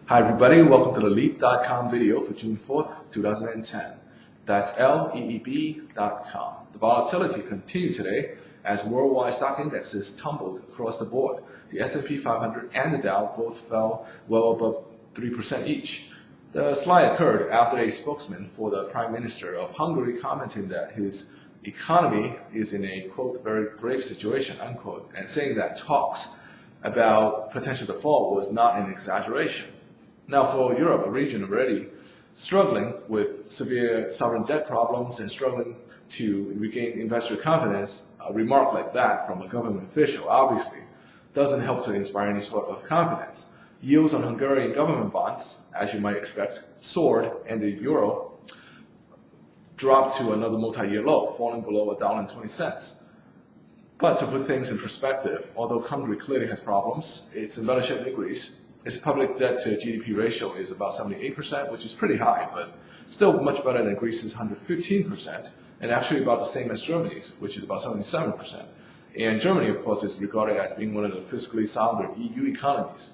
Hi everybody, welcome to the Leeb.com video for June 4th, 2010. That's Leeb.com. The volatility continued today as worldwide stock indexes tumbled across the board. The S&P 500 and the Dow both fell well above 3% each. The slide occurred after a spokesman for the Prime Minister of Hungary commenting that his economy is in a, quote, very grave situation, unquote, and saying that talks about potential default was not an exaggeration. Now for Europe, a region already struggling with severe sovereign debt problems and struggling to regain investor confidence, a remark like that from a government official obviously doesn't help to inspire any sort of confidence. Yields on Hungarian government bonds, as you might expect, soared, and the euro dropped to another multi-year low, falling below $1.20. But to put things in perspective, although Hungary clearly has problems, it's in better shape than Greece. Its public debt to GDP ratio is about 78%, which is pretty high, but still much better than Greece's 115%, and actually about the same as Germany's, which is about 77%. And Germany, of course, is regarded as being one of the fiscally sounder EU economies.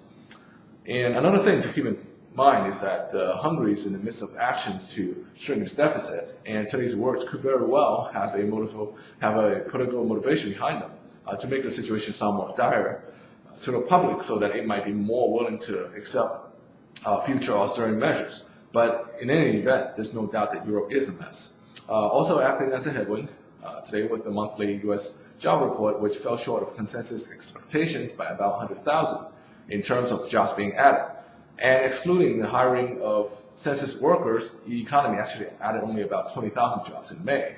And another thing to keep in mind is that Hungary is in the midst of actions to shrink its deficit, and today's words could very well have a political motivation behind them to make the situation sound more dire to the public so that it might be more willing to accept future austerity measures. But in any event, there's no doubt that Europe is a mess. Also acting as a headwind, today was the monthly U.S. job report, which fell short of consensus expectations by about 100,000 in terms of jobs being added. And excluding the hiring of census workers, the economy actually added only about 20,000 jobs in May.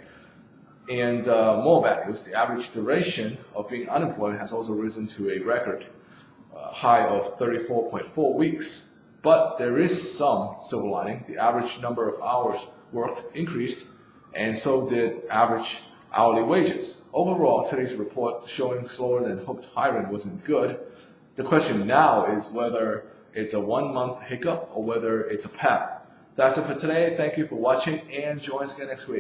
And more bad news, the average duration of being unemployed has also risen to a record high of 34.4 weeks. But there is some silver lining. The average number of hours worked increased, and so did average hourly wages. Overall, today's report showing slower than hoped hiring wasn't good. The question now is whether it's a one-month hiccup or whether it's a pattern. That's it for today. Thank you for watching, and join us again next week.